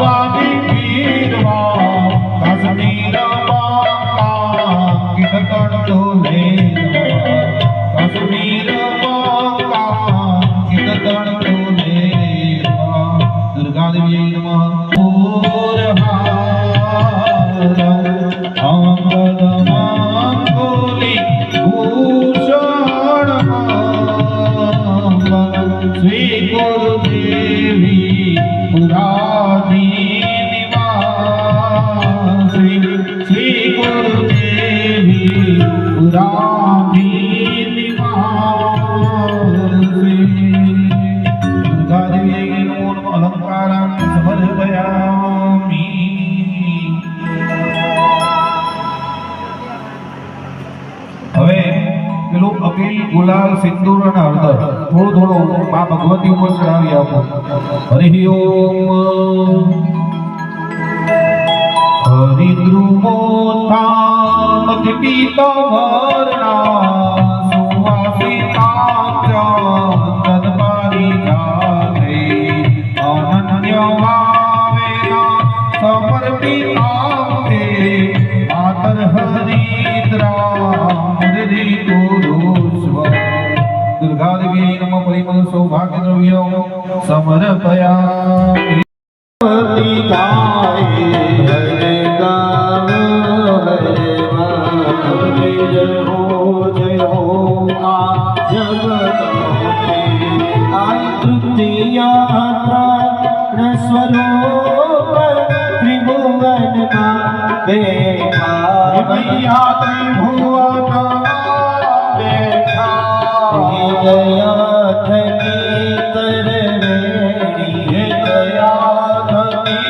वादी वीरवा कश्मीर बाका कितकण डोले कश्मीर बाका कितकण डोले दुर्गा देवी नमः अंगद मांगोली भूषण श्री गुरुदेवी पुराधी निवासी श्री गुरुदेवी पुराधी निवासी दुर्गा देवी नमो नमः अलंकारं समर्पयामि। હવે પેલું અબીલ ગુલાલ સિંદૂર અને હળદર થોડું મા ભગવતી ઉપર ચડાવી આપો। હરિ ઓમ હરિદ્રુમોથામ પીતવર્ણા સુવાસિતાં તદપારિજાતે અનન્યભાવેન સમર્પિતાં તે માતર હરિદ્રા મુરલી કુરુષ્વ। दुर्गा देवी नमः परिमल सौभाग्य द्रव्य समर्पयामि। हरे जय हो आ जगत तृतीया स्वरूप त्रिभुवन मैया त्रिभुवन दया धनी तरवेणी दया धनी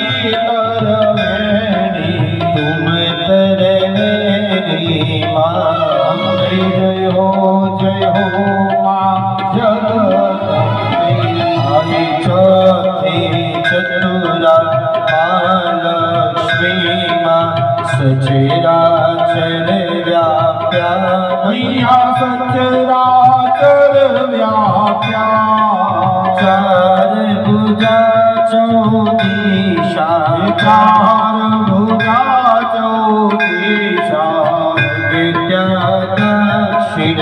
तरवेणी तुम तरवेणी माँ जय हो माँ जगत आई चौथी चतुरा महालक्ष्मी माँ सचराचर व्याप्या मैया सचराचर व्याप्या चार भुजा चौदीशा चार भुजा चौदीशा विद्या दक्षिण